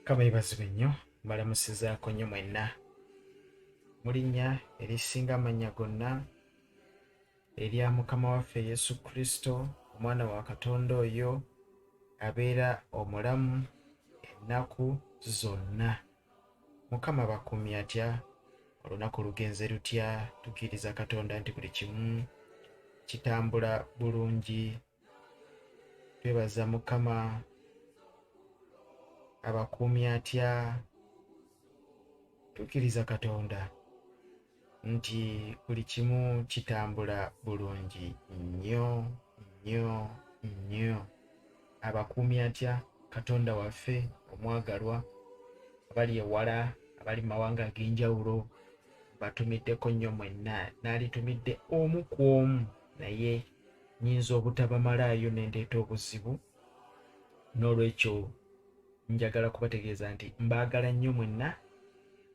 Kabaibazibwe nnyo mbalamusizaako nnyo mwenna mu linnya erisinga amannya gonna erya Mukama waffe Yesu Kristo, omwana wa Katonda oyo abeera omulamu ennaku zonna. Mukama bakuumye atya? Olunaku lugenze lutya? Tukkiriza Katonda nti buli kimu kitambula bulungi. Twebaza Mukama abakuumye atya? Tukkiriza Katonda nti buli kimu kitambula bulungi nnyo nnyo nnyo. Abakuumye atya Katonda waffe omwagalwa? Abali ewala, abali mu mawanga ag'enjawulo, batumiddeko nnyo mwenna. Naalitumidde omu ku omu, naye nnyinza obutabamalaayo ne ndeeta obuzibu. N'olwekyo njagala kubategeeza nti mbaagala nnyo mwenna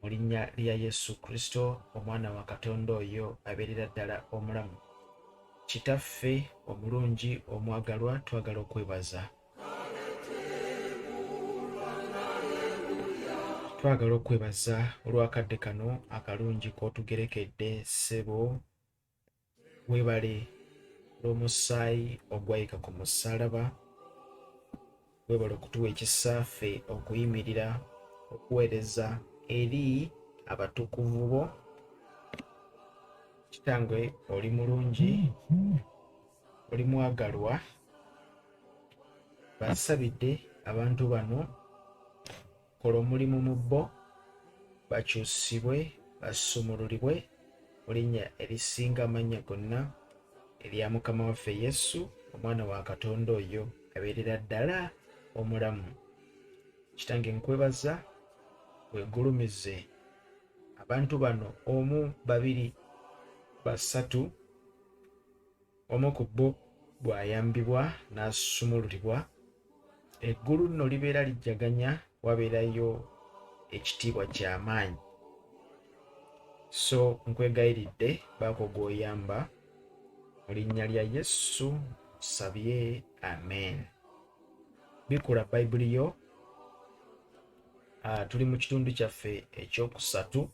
mu linnya lya Yesu Kristo, omwana wa Katonda oyo abeerera ddala omulamu. Kitaffe omulungi omwagalwa, twagala okwebaza. Twagala okwebaza olw'akadde kano akalungi k'otugerekedde ssebo. Weebale olw'omusaayi ogwayika ku musaalaba. Weebale okutuwa ekisa ffe okuyimirira okuweereza eri abatukuvu bo. Kitange oli mulungi, oli mwagalwa. Basabidde abantu bano kola omulimu mu bo, bakyusibwe, basumululibwe mu linnya erisinga amannya gonna erya Mukama waffe Yesu, omwana wa Katonda oyo abeerera ddala omulamu. Kitange nkwebaza weegulumize abantu bano, omu, babiri, basatu, omu ku bo bw'ayambibwa n'asumululibwa, eggulu nno libeera lijjaganya, wabeerayo ekitiibwa ky'amaanyi. So nkwegayiridde baako gw'oyamba mu linnya lya Yesu nsabye, amen. Bikula Bayibuli yo. Tuli mu kitundu kyaffe ekyokusatu.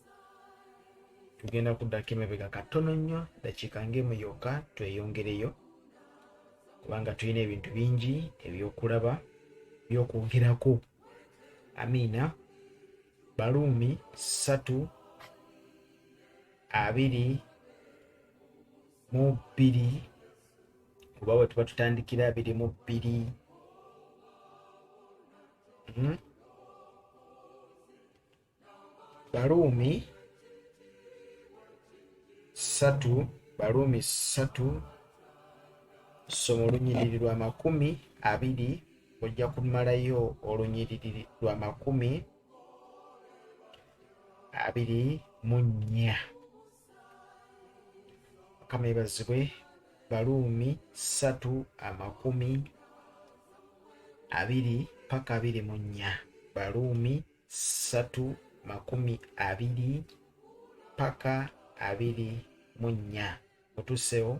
Tugenda kuddako emabega katono nnyo, dakiika ng'emu yokka tweyongereyo, kubanga tulina ebintu bingi ebyokulaba by'okwogerako. Amiina. Baluumi 3:22, kuba bwe tuba tutandikira 22. Baluumi 3, soma olunyiriri lwa 20, ojja kumalayo olunyiriri lwa 24. Mukama yeebazibwe. Baluumi 3:20 paka 24. Baluumi 3:20 paka 24. Otuseewo.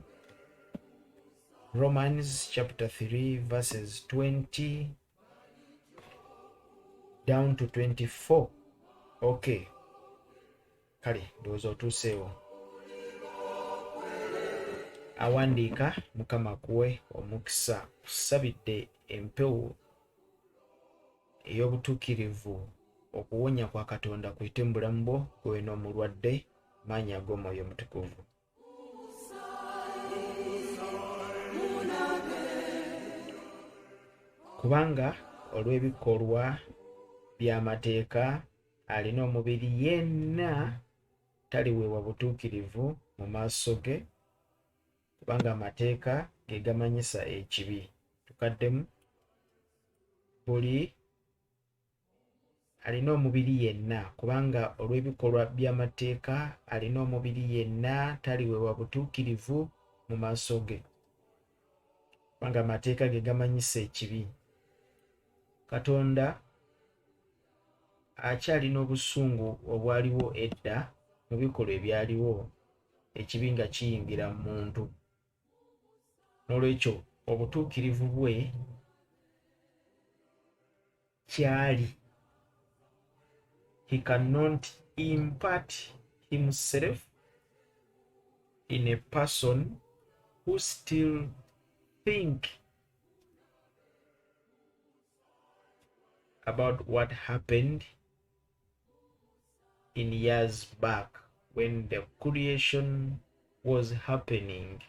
Romans chapter 3 verses 20 down to 24. Okay. Kale, ndowooza otuseewo. Awandiika Mukama kuwe omukisa. Kusabidde empewo ey'obutuukirivu, okuwonya kwa Katonda kuyite mu bulamu bwo, gwe n'omulwadde, maanyi ag'Omwoyo Omutukuvu. Kubanga olw'ebikolwa by'amateeka alina omubiri yenna taliweebwa butuukirivu mu maaso ge, kubanga amateeka ge gamanyisa ekibi. Tukaddemu. Buli alina omubiri yenna, kubanga olw'ebikolwa by'amateeka alina omubiri yenna taliweebwa butuukirivu mu maaso ge, kubanga amateeka ge gamanyisa ekibi. Katonda akyalina obusungu obwaliwo edda mu bikolwa ebyaliwo, ekibi nga kiyingira mu muntu. N'olwekyo obutuukirivu bwe kyali he cannot impart himself in a person who still think about what happened in years back when the creation was happening.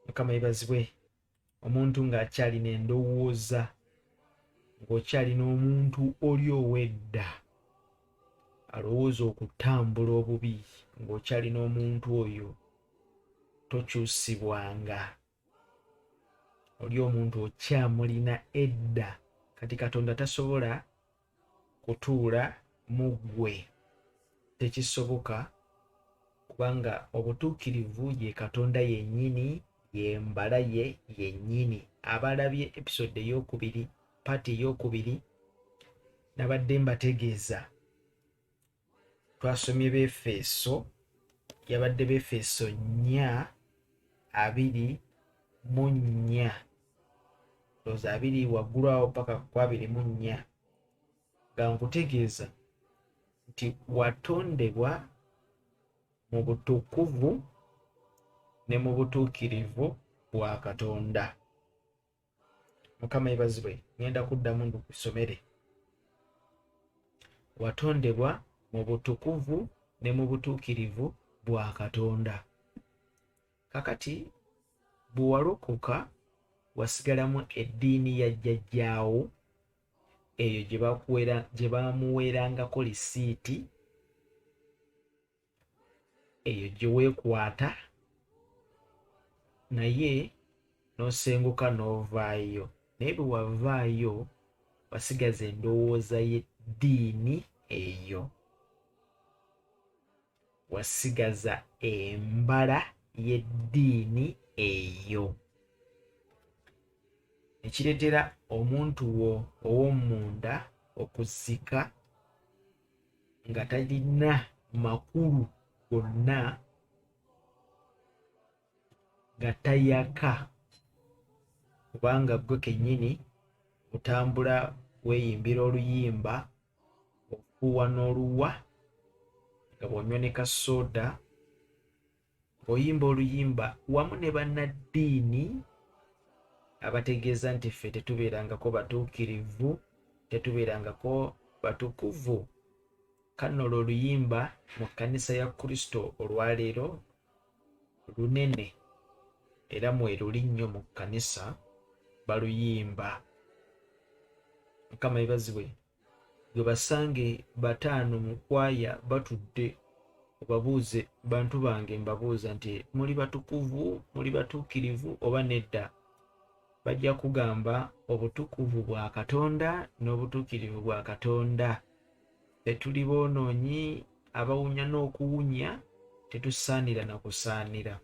Mukama yebazibwe. Omuntu ng'akyalina endowooza, ng'okyalina omuntu oli ow'edda alowooza okutambula obubi, ng'okyalina omuntu oyo tokyusibwanga. Oli omuntu okyamulina edda, kati Katonda tasobola kutuula mu ggwe. Tekisoboka, kubanga obutuukirivu ye Katonda yennyini, ye mbala ye yennyini. Abalabye episode ey'okubiri, paati ey'okubiri, nabadde mbategeeza. Twasomye Befeso, yabadde Befeso 4:24. Ndowooza 2 waggulu awo paka ku 24. Nga nkutegeeza nti watondebwa mu butukuvu ne mu butuukirivu bwa Katonda. Mukama yebazibwe. Ngenda kuddamu ndukusomere. Watondebwa mu butukuvu ne mu butuukirivu bwa Katonda. Kakati bwe walokoka wasigalamu eddiini ya jjajjaawo eyo gye bamuweerangako lisiiti, eyo gye weekwata, naye n'osenguka n'ovaayo. Naye bwe wavaayo wasigaza endowooza y'eddiini eyo, wasigaza embala y'eddiini eyo. Ekireetera omuntu wo ow'omunda okuzika nga talina makulu gonna, nga tayaka, kubanga gwe kennyini otambula weeyimbira oluyimba, ofuuwa n'oluwa, nga bw'onywa ne kasoda, oyimba oluyimba wamu ne bannaddiini abategeeza nti ffe tetubeerangako batuukirivu, tetubeerangako batukuvu. Kano olwo oluyimba mu kkanisa ya Kristo olwaleero lunene era mweruli nnyo mu kkanisa baluyimba. Mukama yebazibwe. Gwe basange 5 mu kwaya batudde, obabuuze, bantu bange mbabuuza nti muli batukuvu, muli batuukirivu oba nedda? Bajja kugamba obutukuvu bwa Katonda n'obutuukirivu bwa Katonda. Tetuli boonoonyi abawunya n'okuwunya, tetusaanira na kusaanira.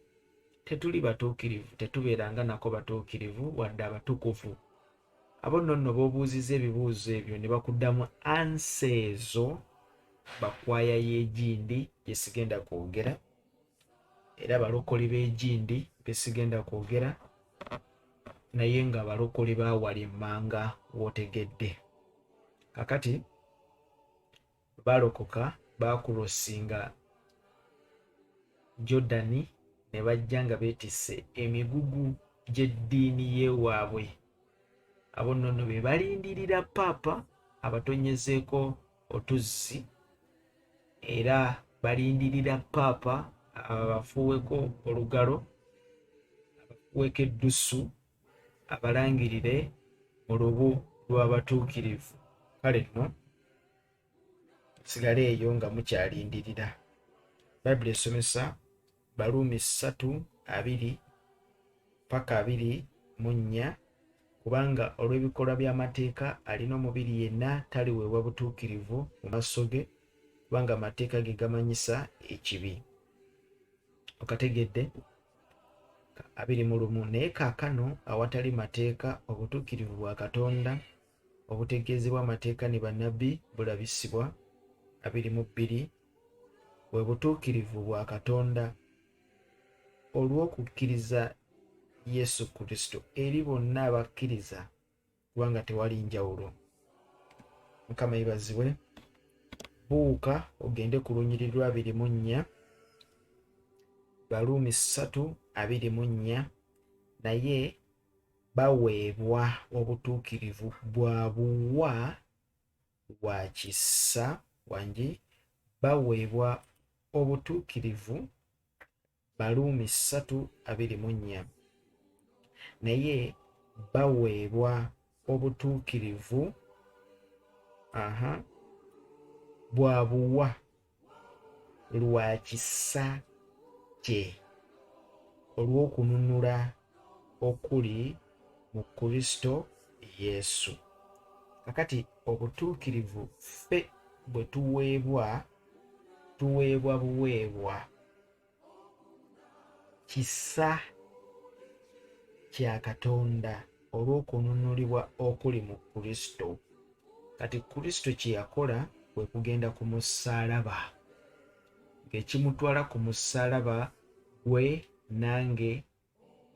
Tetuli batuukirivu, tetubeeranga nako batuukirivu wadde abatukuvu. Abo nno b'obuuziza ebibuuzo ebyo ne bakuddamu ansa ezo, bakwaya y'egindi gye sigenda kwogera, era balokole b'egindi be sigenda kwogera, naye nga balokole baawala emmanga w'otegedde. Kakati balokoka baakulosinga Jordani ne bajja nga beetisse emigugu gy'eddiini y'ewaabwe. Abo nno be balindirira paapa abatonyezeeko otuzzi, era balindirira paapa abafuuweko olugalo, abafuuweko eddusu, abalangirire mu lubu lw'abatuukirivu. Kale nno sigale eyo nga mukyalindirira. Bayibuli esomesa Baluumi 3:2 paka 24, kubanga olw'ebikolwa by'amateeka alina omubiri yenna taliweebwa butuukirivu mu maaso ge, kubanga amateeka ge gamanyisa ekibi. Okategedde? 21. Naye kaakano awatali mateeka obutuukirivu bwa Katonda obutegeezebwa amateeka ne bannabbi bulabisibwa. 22. Bwe butuukirivu bwa Katonda olw'okukkiriza Yesu Kristo eri bonna abakkiriza, kubanga tewali njawulo. Mukama yebazibwe. Buuka ogende ku lunyiriri lwa 24 Baluumi 3:24 naye baweebwa obutuukirivu bwa buwa bwa kisa wangi baweebwa obutuukirivu Baluumi 3:24 naye baweebwa obutuukirivu bwa buwa lwa kisa kye olw'okununula okuli mu Kristo Yesu. Kakati obutuukirivu ffe bwe tuweebwa buweebwa kisa kya Katonda olw'okununulibwa okuli mu Kristo. Kati Kristo kye yakola kwe kugenda ku musaalaba, ng'ekimutwala ku musaalaba gwe nange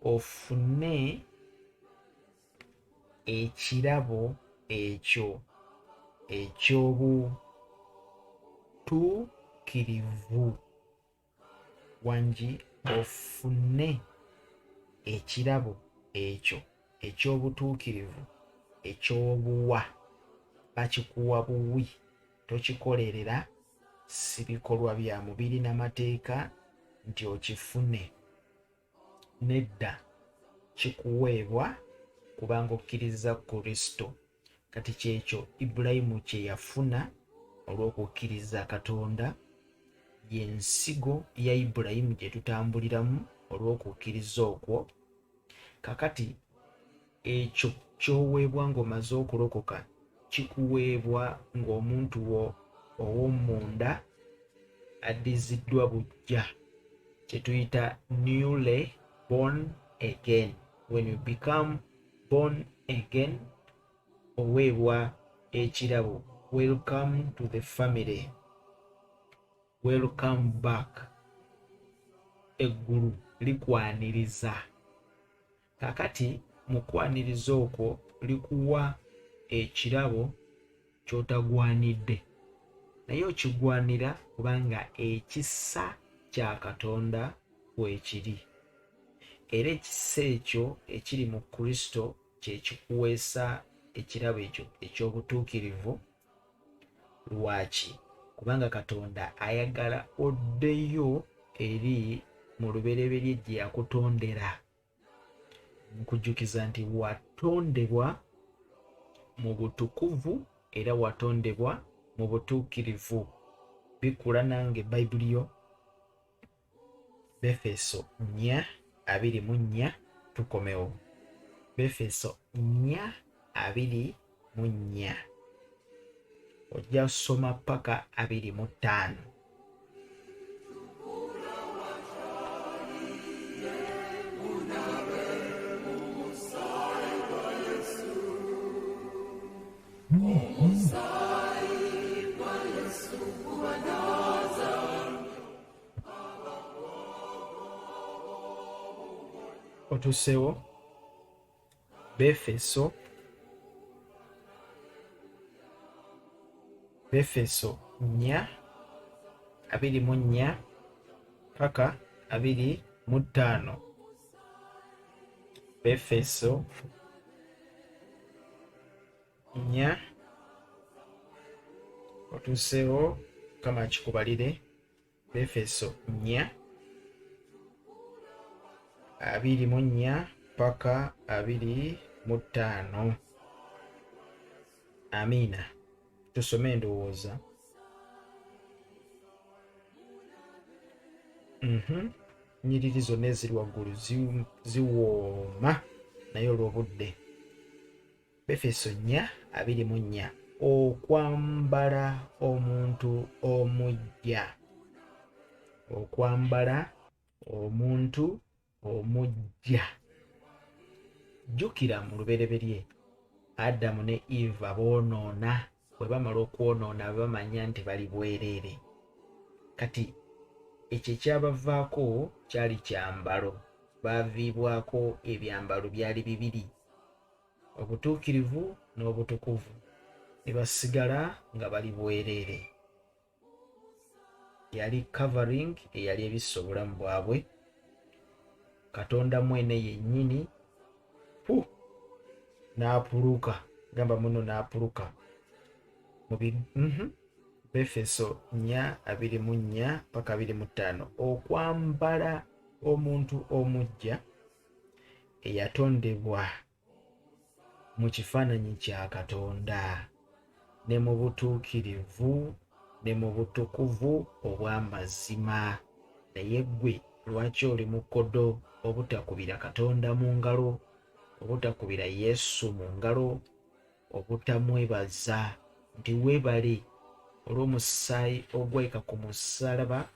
ofune ekirabo ekyo eky'obutuukirivu wangi ofune ekirabo ekyo eky'obutuukirivu eky'obuwa. Bakikuwa buwi, tokikolerera si bikolwa bya mubiri n'amateeka nti okifune. Nedda, kikuweebwa kubanga okkiriza Kristo. Kati kyekyo Ibulayimu kye yafuna olw'okukkiriza Katonda, y'ensigo ya Ibulayimu gye tutambuliramu olw'okukkiriza okwo. Kakati ekyo ky'oweebwa ng'omaze okulokoka kikuweebwa ng'omuntu wo ow'omunda addiziddwa buggya, kye tuyita newly born again. When you become born again, oweebwa ekirabo. Welcome to the family. Welcome back. Eggulu likwaniriza. Kakati mu kwaniriza okwo likuwa ekirabo ky'otagwanidde, naye okigwanira kubanga ekisa kya Katonda weekiri. Era ekisa ekyo ekiri mu Kristo kye kikuweesa ekirabo ekyo eky'obutuukirivu. Lwaki? Kubanga Katonda ayagala oddeyo eri mu lubereberye gye yakutondera. Nkujjukiza nti watondebwa mu butukuvu era watondebwa mu butuukirivu. Bikula nange Bayibuli yo. Befeso 4:24 tukomewo. Befeso 4:24 ojja soma paka 25. Otusewo Befeso 4:24 paka 25. Befeso 4 otusewo kama kikubalire. Befeso 4:24 paka 25. Amiina. Tusome endowooza. Nnyiriri zonna eziri waggulu ziwooma naye olw'obudde. Befeso 4:24 okwambala omuntu omuggya. Okwambala omuntu omuggya. Jjukira mu lubereberye Adamu ne Eva boonoona. Bwe bamala okwonoona bamanya nti bali bwereere. Kati ekyo ekyabavaako kyali kyambalo. Baaviibwako ebyambalo byali bibiri, obutuukirivu n'obutukuvu. ne basigala nga bali bwereere. Yali covering eyali ebisse obulamu bwabwe. Katonda mwene yennyini n'apuluka, gamba muno n'apuluka mu Befeso 4:24 paka 25 okwambala omuntu omujja eyatondebwa mu kifaananyi kya Katonda ne mu butuukirivu ne mu butukuvu obw'amazima. Naye ggwe lwaki oli mukodo obutakubira Katonda mu ngalo, obutakubira Yesu mu ngalo, obutamwebaza nti weebale olw'omusaayi ogwayika ku musaalaba,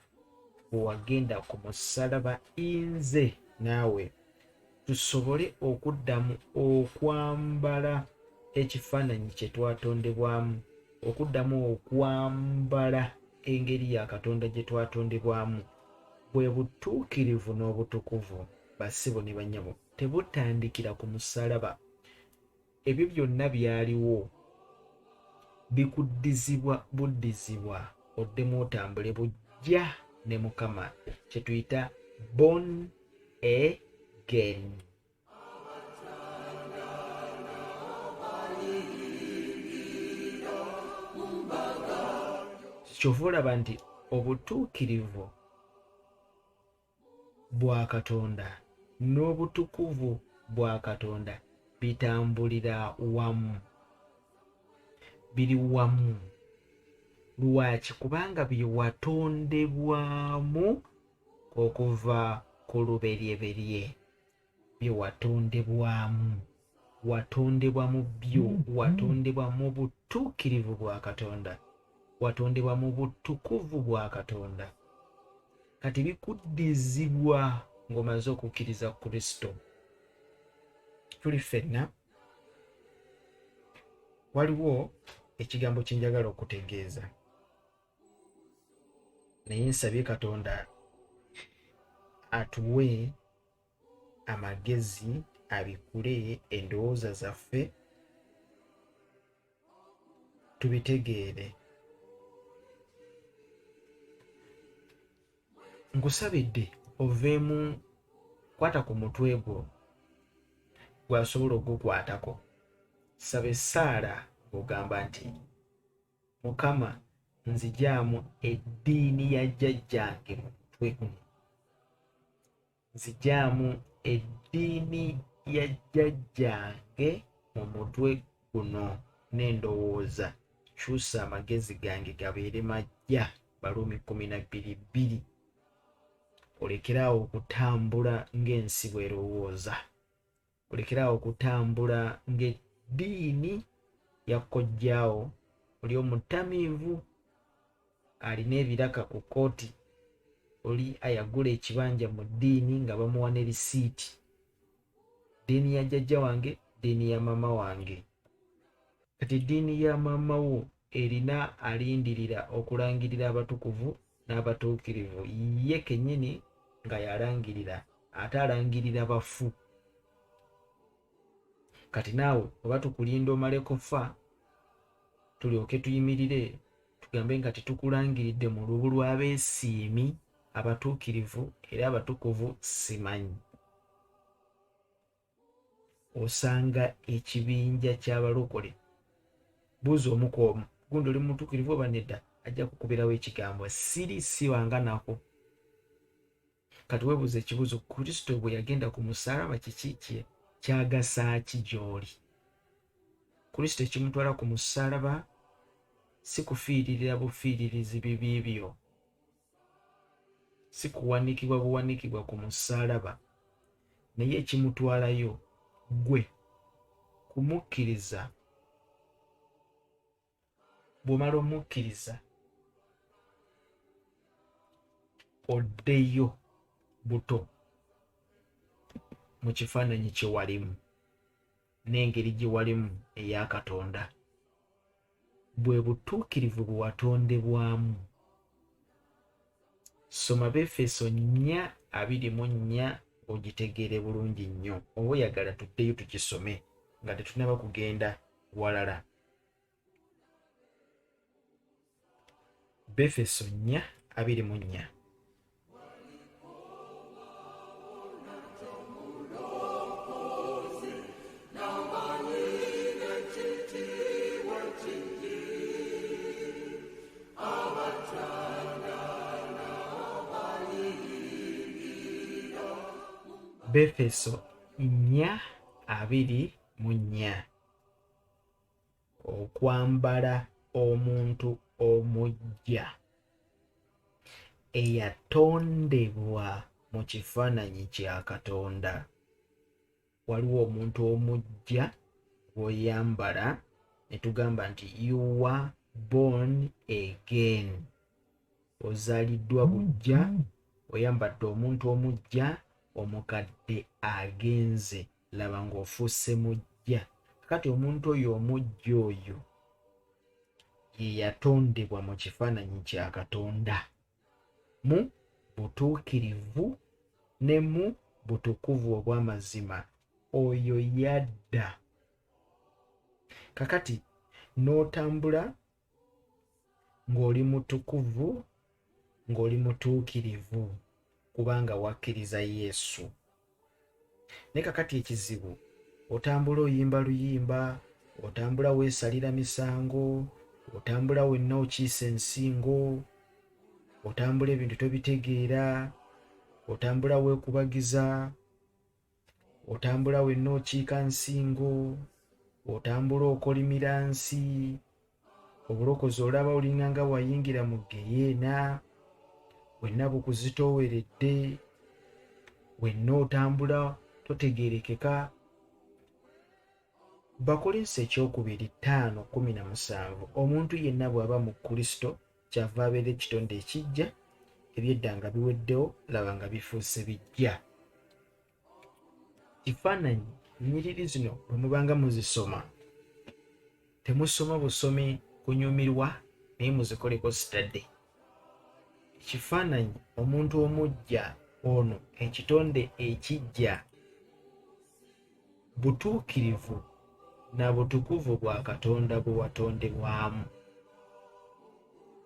bwe wagenda ku musaalaba, nze naawe tusobole okuddamu okwambala ekifaananyi kye twatondebwamu, okuddamu okwambala engeri ya Katonda gye twatondebwamu. Bwe butuukirivu n'obutukuvu, basibo ne bannyabo, tebutandikira ku musaalaba. Ebyo byonna byaliwo, bikuddizibwa buddizibwa oddemu otambule bujja ne Mukama, kye tuyita born again. Kyova olaba nti obutuukirivu bwa Katonda n'obutukuvu bwa Katonda bitambulira wamu, biri wamu. Lwaki? Kubanga bye watondebwamu okuva ku lubereberye, bye watondebwamu, watondebwa mu byo, watondebwa mu butuukirivu bwa Katonda, watondebwa mu butukuvu bwa Katonda. Kati bikuddizibwa ng'omaze okukkiriza Kristo. Tuli ffenna, waliwo ekigambo kye njagala okutegeeza, naye nsabye Katonda atuwe amagezi abikule endowooza zaffe tubitegeere. Nkusabidde oveemu, kwata ku mutwe gwo gwasobola okugukwatako. Saba essaala ng'ogamba nti Mukama, nzigyamu eddiini ya jjajjange mu mutwe guno, nzigyamu eddiini ya jjajjange mu mutwe guno n'endowooza. Kyusa amagezi gange gabeere majja. Baluumi 12:2. Olekerawo okutambula ng'ensi bw'erowooza, olekerawo okutambula ng'eddiini ya kojjaawo. Oli omutamiivu alina ebiraka ku kkooti, oli ayagula ekibanja mu ddiini nga bamuwa ne lisiiti. Ddiini ya jjajja wange, ddiini ya maama wange. Kati eddiini ya maama wo erina alindirira okulangirira abatukuvu n'abatuukirivu, ye kennyini nga yalangirira, ate alangirira bafu. Kati naawe oba tukulinda omaleko fa, tulyoke tuyimirire tugambe nga tetukulangiridde mu lubu lw'abeesiimi, abatuukirivu era abatukuvu simanyi. Osanga ekibinja ky'abalokole, buuza omu ku omu, gundi oli mutuukirivu oba nedda, ajja kukubirawo ekigambo siwanga nako. Kati weebuuza ekibuuzo, Kristo bwe yagenda ku musaalaba kiki kyagasa ki gy'oli? Kristo ekimutwala ku musaalaba si kufiiririra bufiiririzi bibi byo, si kuwanikibwa buwanikibwa ku musaalaba, naye ekimutwalayo gwe kumukkiriza. Bw'omala omukkiriza, oddeyo buto mu kifaananyi kye walimu n'engeri gye walimu eya Katonda. Bwe butuukirivu bwe watondebwamu. Soma Befeso 4:24 ogitegeere bulungi nnyo. Oba oyagala tuddeyo tukisome nga tetunaba kugenda walala. Befeso 4:4. Befeso 4:4. Okwambala omuntu omujja eyatondebwa mu kifaananyi kya Katonda. Waliwo omuntu omujja gw'oyambala ne tugamba nti you are born again. Ozaaliddwa buggya, oyambadde omuntu omujja, omukadde agenze, laba ng'ofuuse mujja. Kati omuntu oyo omujja oyo ye yatondebwa mu kifaananyi kya Katonda mu butuukirivu ne mu butukuvu obw'amazima. Oyo yadda. Kakati n'otambula ng'oli mutukuvu, ng'oli mutuukirivu kubanga wakkiriza Yesu. Ne kakati ekizibu, otambula oyimba luyimba, otambula weesalira misango, otambula wenna okiisa ensingo, otambula ebintu tobitegeera, otambula weekubagiza, otambula wenna okiika nsingo, otambula okolimira nsi, obulokozi olaba olinganga wayingira mu geyeena, wenna bukuzitooweredde, wenna otambula totegeerekeka. Bakolinsi 2:5-17. Omuntu yenna bw'aba mu Kristo kyava abeera ekitonde ekijja, eby'edda nga biweddewo, laba nga bifuuse bijja. Kifaananyi nnyiriri zino bwe mubanga muzisoma, temusoma busomi kunyumirwa, naye muzikoleko sitadde. Kifaananyi omuntu omujja ono, ekitonde ekijja, butuukirivu na butukuvu bwa Katonda bwe watondebwamu.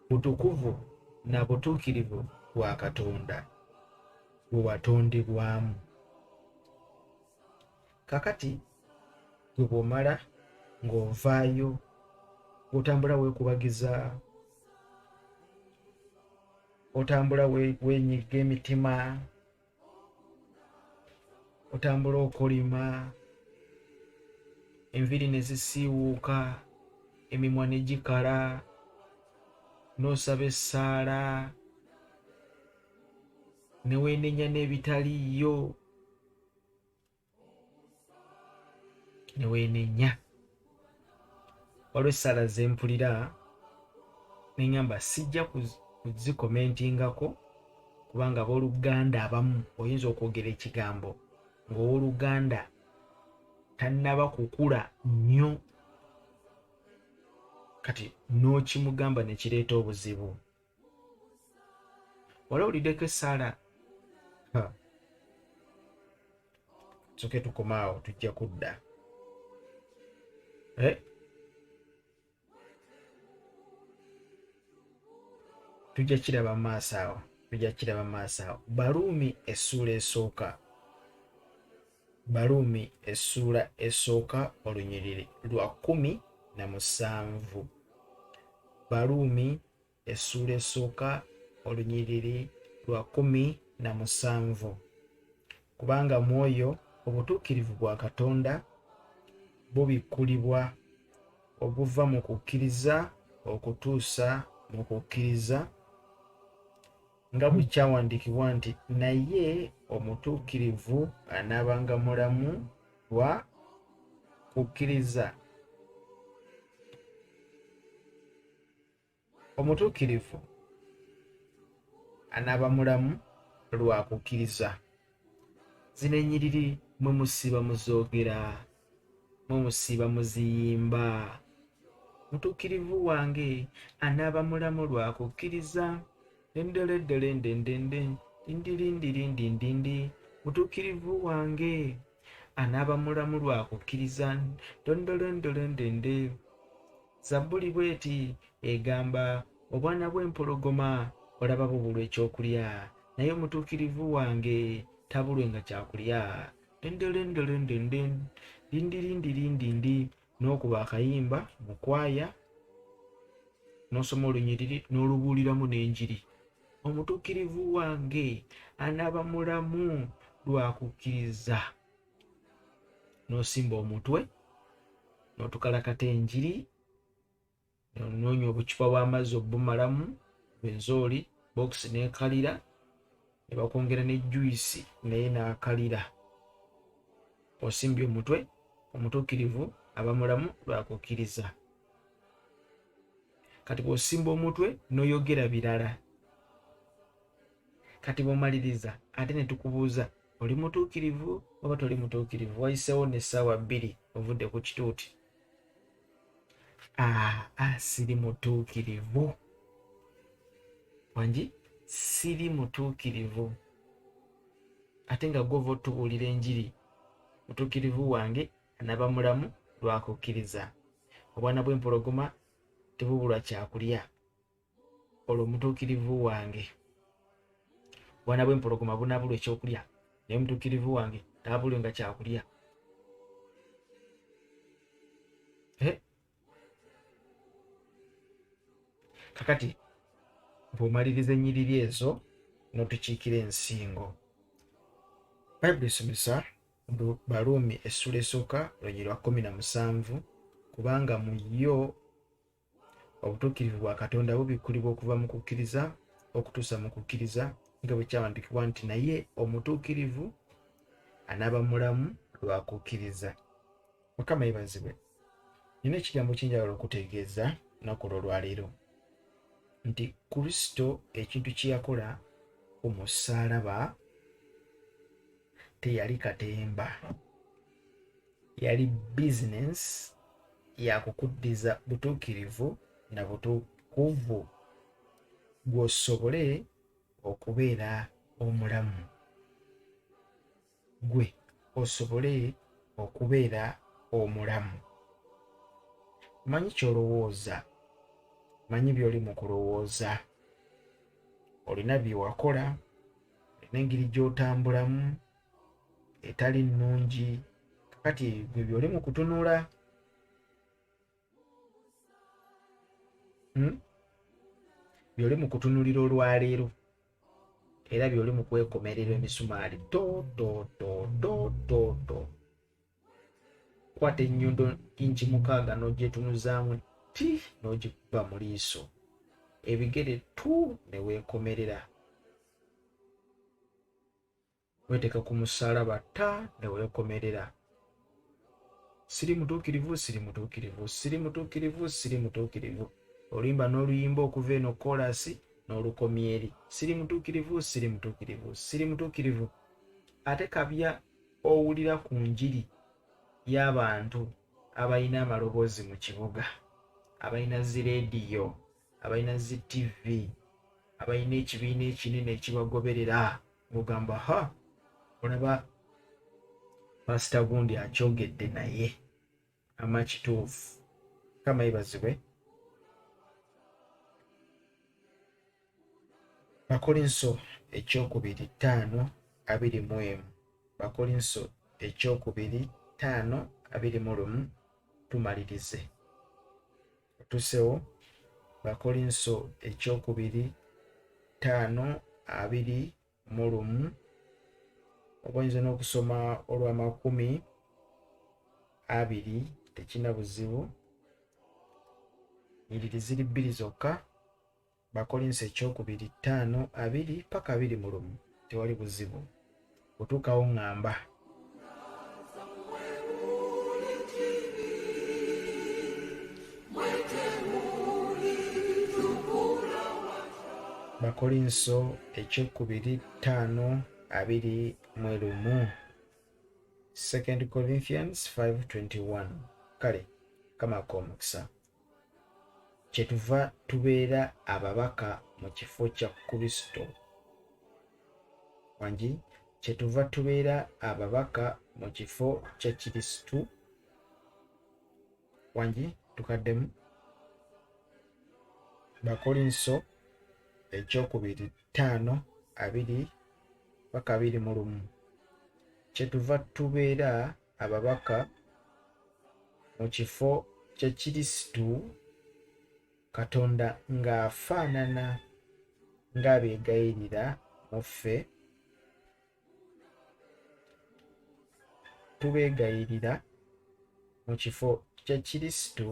Butukuvu na butuukirivu bwa Katonda bwe watondebwamu. Kakati gwe bw'omala ng'ovaayo, otambula weekubagiza, otambula weenyiga emitima, otambula okolima, enviiri ne zisiiwuuka, emimwa ne gikala, n'osaba essaala, ne weenenya n'ebitaliiyo, ne weenenya. Waliwo essaala ze mpulira ne ngamba sijja kuzikomentingako kubanga abooluganda abamu oyinza okwogera ekigambo ng'owooluganda tannaba kukula nnyo, kati n'okimugamba ne kireeta obuzibu. Wala oliddeko essaala, soke tukomaawo tujja kudda. Tujja kiraba mu maaso awo, tujja kiraba mu maaso awo. Baluumi essuula esooka. Baluumi essuula esooka olunyiriri lwa 17. Baluumi essuula esooka olunyiriri lwa 17. Kubanga mu oyo obutuukirivu bwa Katonda bubikkulibwa obuva mu kukkiriza okutuusa mu kukkiriza, nga bwe kyawandiikibwa nti naye omutuukirivu anaabanga mulamu lwa kukkiriza. Omutuukirivu anaaba mulamu lwa kukkiriza. Zino ennyiriri mwe musiiba muzoogera, mwe musiiba muziyimba. Mutuukirivu wange anaaba mulamu lwa kukkiriza. Ndindirindindindindi. Mutuukirivu wange anaaba mulamu lwa kukkiriza. Ndondolondolondende. Zabbuli bw'eti egamba obwana bw'empologoma olaba bubulwa ekyokulya, naye omutuukirivu wange tabulwenga kyakulya. Dendelendolendenden lindirindilindindi n'okuba akayimba mu kwaya n'osoma olunyiriri n'olubuuliramu n'enjiri. Omutuukirivu wange anaaba mulamu lwakukkiriza, n'osimba omutwe n'otukalakata enjiri, n'onoonya obucupa bw'amazzi obumalamu benzooli bokisi n'ekalira, ne bakwongera ne juyisi naye n'akalira. Osimbye omutwe, omutuukirivu aba mulamu lwakukkiriza. Kati bw'osimba omutwe n'oyogera birala. Kati bw'omaliriza ate ne tukubuuza oli mutuukirivu oba toli mutuukirivu? Wayiseewo n'essaawa 2 ovudde ku kituuti. Siri mutuukirivu wangi, siri mutuukirivu. Ate nga gw'ova otubuulira enjiri, mutuukirivu wange anaaba mulamu lwakukkiriza. Obwana bw'empologoma tebubulwa kyakulya. Olwo mutuukirivu wange, obwana bw'empologoma bunaabulwa ekyokulya, naye mutuukirivu wange taabulwenga kyakulya. Kakati bw'omaliriza ennyiriri ezo n'otukiikira ensingo. Bayibuli esomesa mu Baluumi essula esooka olugero lwa 17, kubanga mu yo obutuukirivu bwa Katonda bubikkulibwa okuva mu kukkiriza okutuusa mu kukkiriza, nga bwe kyawandiikibwa nti naye omutuukirivu anaaba mulamu lwa kukkiriza. Mukama yeebazibwe. Nina ekigambo kyenjagala okutegeeza lunaku olwaleero nti Kristo ekintu kye yakola ku musaalaba teyali katemba, yali bizinensi yakukuddiza butuukirivu na butukuvu gw'osobole okubeera omulamu, gwe osobole okubeera omulamu. Manyi ky'olowooza, manyi by'oli mu kulowooza, olina bye wakola, olina engeri gy'otambulamu etali nnungi. Kakati gwe by'oli mu kutunula, by'oli mu kutunulira olwaleero, era by'oli mu kwekomerera emisumaali to. Kwata ennyondo inchi 6 n'ogyetunuzaamu ti n'ogikuba mu liiso, ebigere tu ne weekomerera, weeteka ku musaalaba ta ne weekomerera. Siri mutuukirivu, siri mutuukirivu, siri mutuukirivu, siri mutuukirivu. Oluyimba n'oluyimba okuva eno koolaasi n'olukomya eri. Siri mutuukirivu, siri mutuukirivu, siri mutuukirivu. Ate kabya owulira ku njiri y'abantu abalina amaloboozi mu kibuga, abalina zi leediyo, abalina zi TV, abalina ekibiina ekinene ekibagoberera, ng'ogamba olaba pasita gundi akyogedde naye ama kituufu. Kama yebazibwe. Bakolinso ekyokubiri 5:21. Bakolinso ekyokubiri 5:21. Tumalirize tusewo. Bakolinso ekyokubiri 5:21. Oyinza n'okusoma olwa 20, tekina buzibu. Nyiriri ziri 2 zokka. Bakolinso ekyokubiri 5:20 paka 21. Tewali buzibu. Otuukawo ngamba. Bakolinso ekyokubiri 5:21. 2 Corinthians 5:21. Kale kamako omukisa. Kyetuva tubeera ababaka mu kifo kya Kristo. Wangi, kyetuva tubeera ababaka mu kifo kya Kristo. Wangi, tukaddemu. Bakolinso ekyokubiri 5:2-21. Kyetuva tubeera ababaka mu kifo kya Kristo, Katonda ng'afaanana ng'abeegayirira mu ffe. Tubeegayirira mu kifo kya Kristo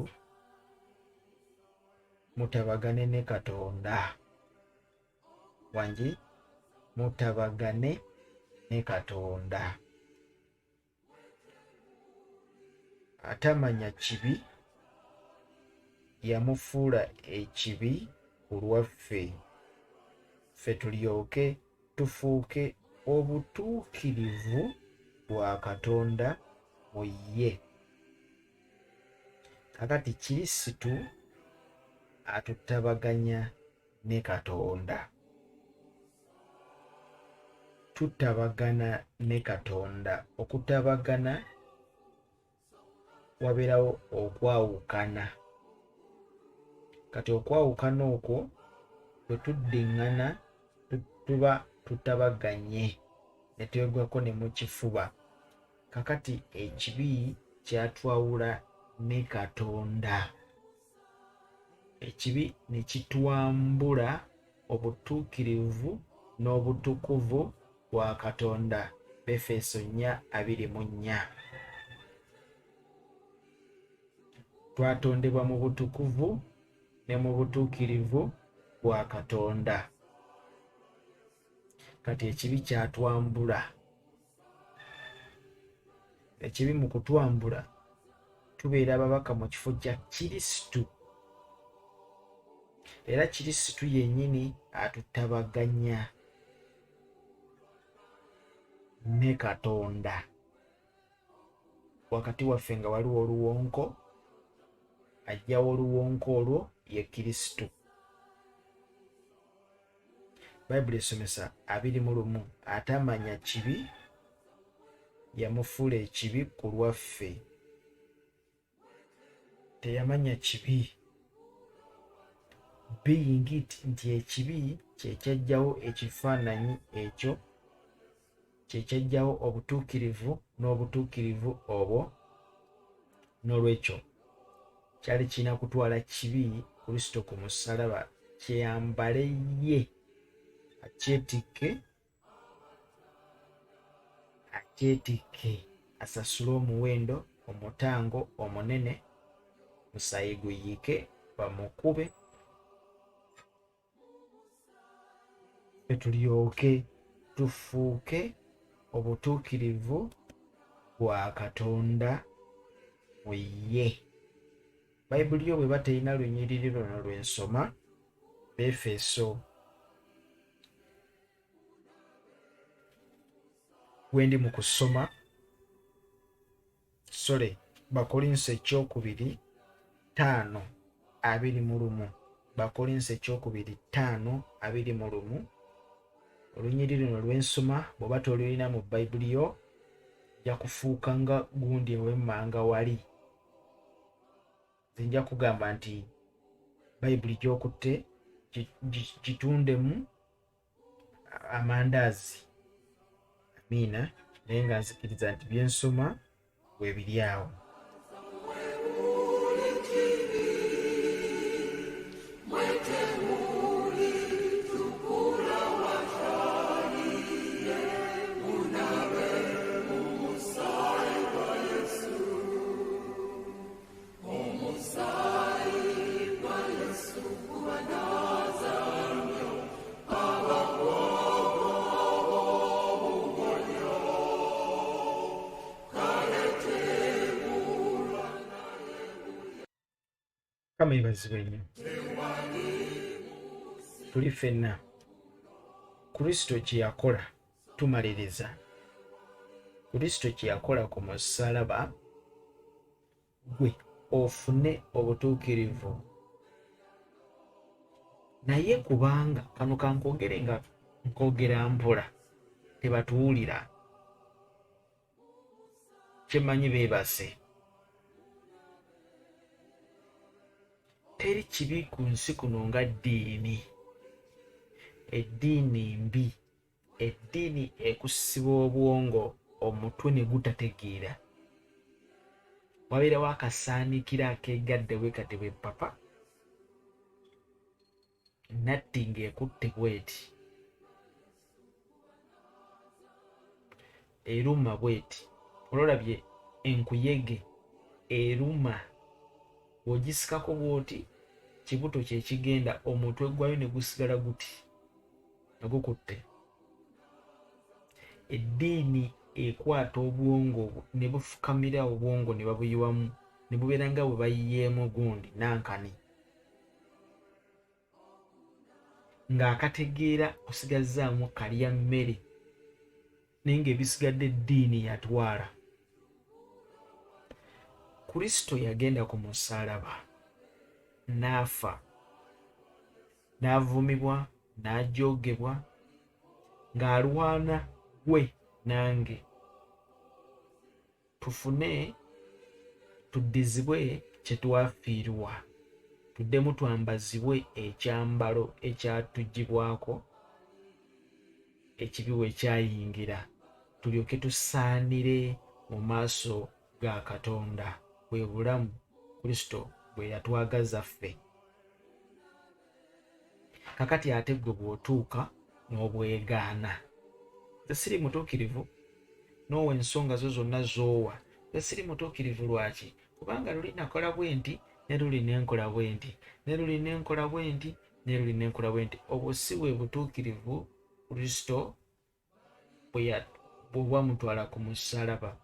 mutabagane ne Katonda. Wangi mutabagane ne Katonda. Atamanya kibi yamufuula ekibi ku lwaffe, ffe tulyoke tufuuke obutuukirivu bwa Katonda mu ye. Kakati Kristo atutabaganya ne Katonda. Tutabagana ne Katonda. Okutabagana wabeerawo okwawukana. Kati okwawukana okwo bwe tuddiŋŋana tuba tutabaganye ne twegwako ne mu kifuba. Kakati ekibi kyatwawula ne Katonda. Ekibi ne kitwambula obutuukirivu n'obutukuvu bwa Katonda. Befeso 4:24. Twatondebwa mu butukuvu ne mu butuukirivu bwa Katonda. Kati ekibi kyatwambula. Ekibi mu kutwambula tubeera ababaka mu kifo kya Kristo. Era Kristo yennyini atutabaganya ne Katonda. Wakati waffe nga waliwo oluwonko, ajjawo oluwonko olwo ye Kristo. Bayibuli esomesa 2:1, atamanya kibi yamufuula ekibi ku lwaffe. Teyamanya kibi. Being it, nti ekibi kyekyajjawo ekifaananyi ekyo, kyekyajjawo obutuukirivu n'obutuukirivu obwo. N'olwekyo kyali kirina kutwala kibi Kristo ku musaalaba kyeyambale ye, akyetikke, asasule omuwendo, omutango omunene, musaayi guyiike, bamukube, ffe tulyoke tufuuke obutuukirivu bwa Katonda mu ye. Bayibuli yo bwe baterina lunyiriri luno lwensoma, Befeso wendi mu kusoma Bakolinso ekyokubiri 5:21. Bakolinso ekyokubiri 5:21. Olunyiriri luno lwensoma bw'oba tolulina mu Bayibuli yo ojja kufuuka nga gundi ew'emmanga wali. Nja kugamba nti Bayibuli gy'okutte gitundemu amandaazi. Amiina. Naye nga nzikiriza nti byensoma bwe biri awo. Kama ibazibwe nnyo. Tuli ffenna Kristo kye yakola tumaliriza. Kristo kye yakola ku musaalaba, gwe ofune obutuukirivu. Naye kubanga kano kankogere nga nkogera mpola, tebatuwulira. Kyemanyi beebase. Teri teri kibi ku nsi kuno nga ddiini. Eddiini mbi, eddiini ekusiba obwongo omutwe ne gutategeera. Wabeerawo akasaanikira akeegaddewo katebwe papa, natti ng'ekutte bweti, eruma bweti. Ololabye enkuyege eruma, bw'ogisikako bw'oti kibuto kye kigenda, omutwe gwayo ne gusigala guti ne gukutte. Eddiini ekwata obwongo ne bufukamira obwongo ne babuyiwamu ne bubeera nga bwe bayiyeemu gundi nankani, ng'akategeera osigazzaamu kalya mmere naye ng'ebisigadde eddiini yatwala. Kristo yagenda ku musaalaba n'afa, n'avumibwa, n'ajoogebwa, ng'alwana gwe nange tufune tuddizibwe kye twafiirwa, tuddemu twambazibwe ekyambalo ekyatugibwako ekibi we kyayingira, tulyoke tusaanire mu maaso ga Katonda. Bwe bulamu Kristo bwe yatwagaza ffe. Kakati ate gwe bw'otuuka n'obwegaana, nze siri mutuukirivu, n'owa ensonga zo zonna z'owa, nze siri mutuukirivu. Lwaki? Kubanga luli nakola bwe nti ne luli nenkola bwe nti, ne luli nenkola bwe nti, ne luli nenkola bwe nti. Obwo si bwe butuukirivu Kristo bwe bwamutwala ku musaalaba.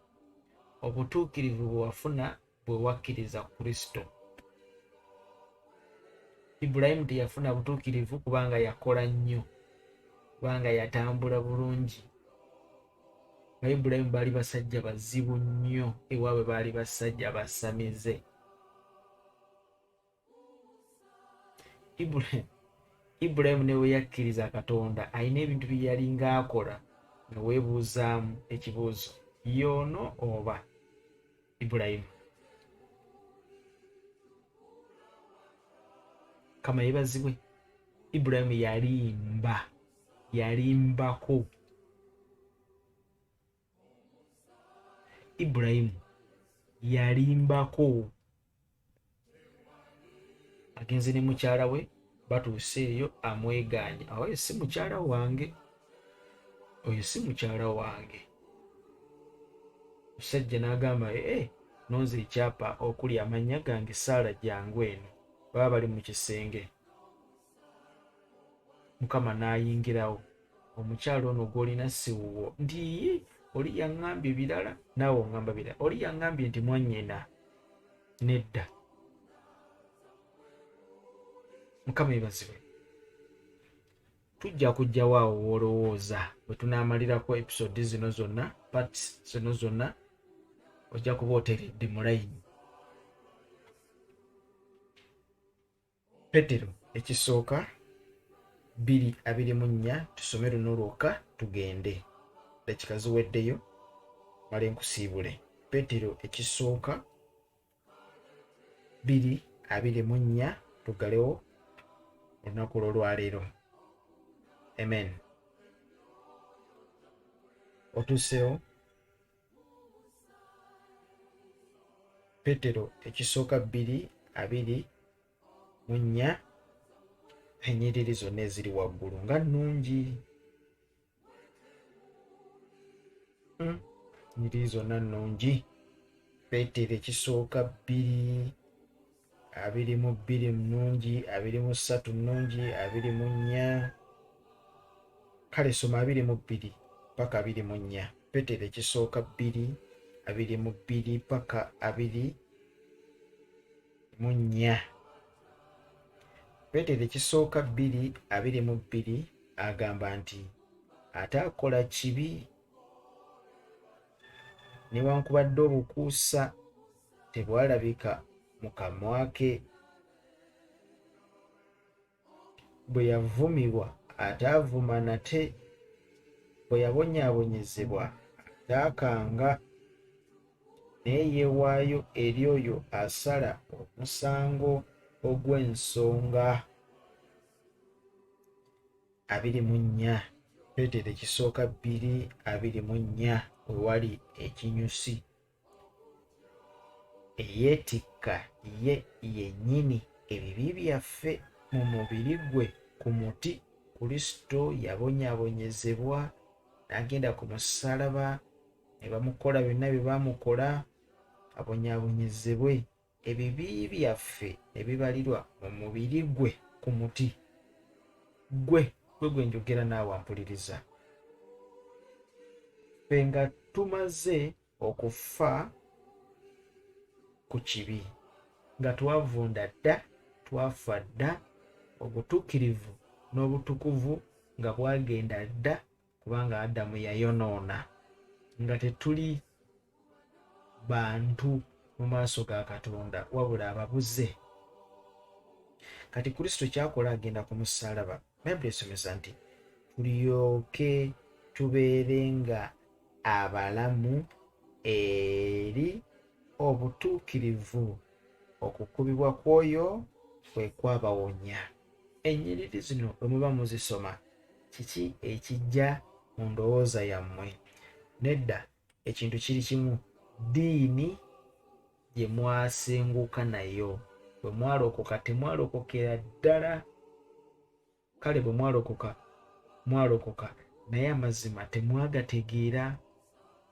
Obutuukirivu bwe wafuna bwe wakkiriza Kristo. Ibulayimu teyafuna butuukirivu kubanga yakola nnyo, kubanga yatambula bulungi. Ibulayimu baali basajja bazibu nnyo, ewaabwe baali basajja basamize. Ibulayimu ne we yakkiriza Katonda alina ebintu bye yalinga akola, ne weebuuzaamu ekibuuzo, y'ono oba Ibulayimu? Kama yeebazibwe. Ibulayimu yalimbako. Ibulayimu yalimbako. Agenze ne mukyala we, batuuse eyo amwegaanye, oyo si mukyala wange, oyo si mukyala wange. Omusajja n'agamba nonze ekyapa okuli amannya gange Saala jangu eno. Baba bali mu kisenge. Mukama n'ayingirawo, omukyala ono gw'olina si wuwo, nti oli yaŋŋambye birala naawe oŋŋamba birala, oli yaŋŋambye nti mwannyina. Nedda. Mukama yeebazibwe. Tujja kujjawo awo w'olowooza bwe tunaamalirako episode zino zonna, parts zino zonna, ojja kuba oteredde mu layini. Petero ekisooka 2:24, tusome luno lwokka tugende. Dakika ziweddeyo male nkusiibule. Petero ekisooka 2:24, tugalewo olunaku olwaleero. Amen. Otuuseewo. Petero ekisooka 2:24, ennyiriri zonna eziri waggulu nga nnungi. Ennyiriri zonna nnungi. Petero ekisooka 2:22 nnungi, 23 nnungi, 24. Kale soma 22 paka 24. Petero ekisooka 2:22 paka 24. Petero ekisooka 2:22 agamba nti ate akola kibi newankubadde obukuusa tebwalabika mu kamwa ke. Bwe yavumibwa ate avuma nate, bwe yabonyaabonyezebwa ate akanga, naye yeewaayo eri oyo asala omusango ogw'ensonga 24 Petero ekisooka 2:24 wewali ekinyusi eyeetikka ye yennyini ebibi byaffe mu mubiri gwe ku muti. Kristo yabonyaabonyezebwa n'agenda ku musaalaba ne bamukola byonna bye baamukola abonyaabonyezebwe, ebibi byaffe ne bibalirwa mu mubiri gwe ku muti. Gwe njogera naawe ampuliriza. Ffe nga tumaze okufa ku kibi, nga twavunda dda, twafa dda, obutuukirivu n'obutukuvu nga bwagenda dda kubanga Adamu yayonoona, nga tetuli bantu mu maaso ga Katonda wabula ababuze. Kati Kristo kyakola agenda ku musaalaba, Bayibuli esomesa nti tulyoke tubeere nga abalamu eri obutuukirivu, okukubibwa kw'oyo kwe kwabawonya. Ennyiriri zino bwe muba muzisoma, kiki ekijja mu ndowooza yammwe? Nedda, ekintu kiri kimu, ddiini gye mwasenguka nayo. Bwe mwalokoka temwalokokera ddala. Kale bwe mwalokoka naye amazima temwagategeera.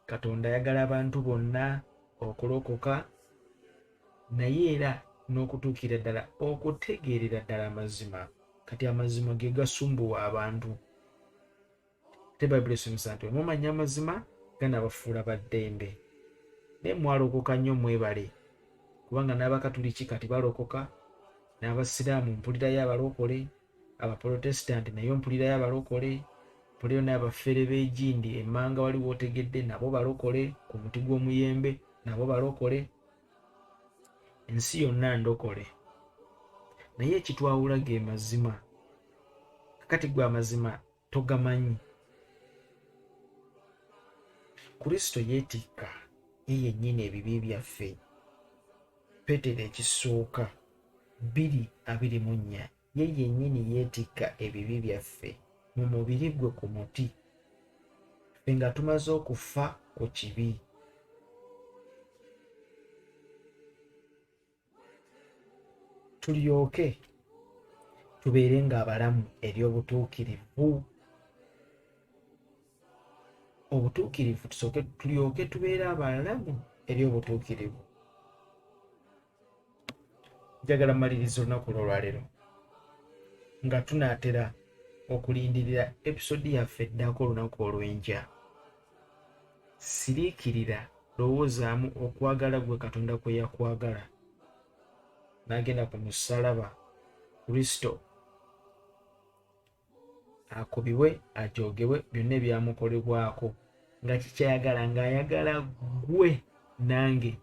Katonda ayagala abantu bonna okulokoka, naye era n'okutuukira ddala okutegeerera ddala amazima. Kati amazima ge gasumbuwa abantu. Te Bayibuli esomesa nti bwe mumanya amazima ganaabafuula ba ddembe. Naye mwalokoka nnyo, mwebale, kubanga n'Abakatuliki kati balokoka, n'Abasiraamu mpulirayo abalokole, Abaprotestant nayo mpulirayo abalokole, mpulirayo n'Abafere b'Egindi emmanga wali wootegedde nabo balokole, ku muti gw'omuyembe nabo balokole. Ensi yonna ndokole, naye ekitwawula ge mazima. Kakati gwe amazima togamanyi. Kristo yeetikka ye yennyini ebibi byaffe. Petero ekisooka 2:24 ye yennyini yeetikka ebibi byaffe mu mubiri gwe ku muti, ffe nga tumaze okufa ku kibi. Tulyoke tubeere ng'abalamu eri obutuukirivu. Obutuukirivu tulyoke tubeere abalamu eri obutuukirivu. Njagala maliriza olunaku olwaleero nga tunaatera okulindirira episodi yaffe eddako olunaku olw'enkya. Siriikirira, lowoozaamu okwagala gwe Katonda kwe yakwagala, n'agenda ku musaalaba. Kristo akubibwe, ajoogebwe, byonna ebyamukolebwako nga kikyayagala, ng'ayagala gwe nange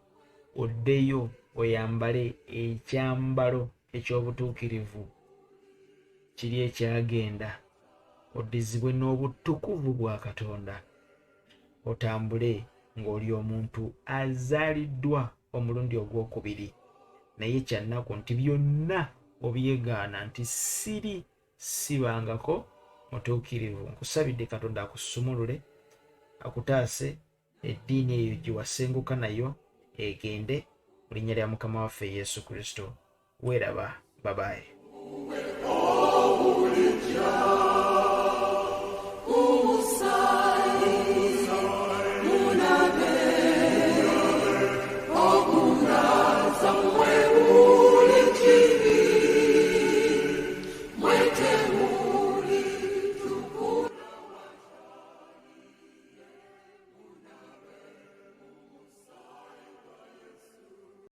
oddeyo oyambale ekyambalo eky'obutuukirivu kiri ekyagenda, oddizibwe n'obutukuvu bwa Katonda, otambule ng'oli omuntu azaaliddwa omulundi ogwokubiri. Naye kyannaku nti byonna obyegaana nti sibangako mutuukirivu. Nkusabidde Katonda akusumulule, akutaase eddiini eyo gye wasenguka nayo egende mu linnya lya Mukama waffe Yesu Kristo. Weeraba. Bye bye.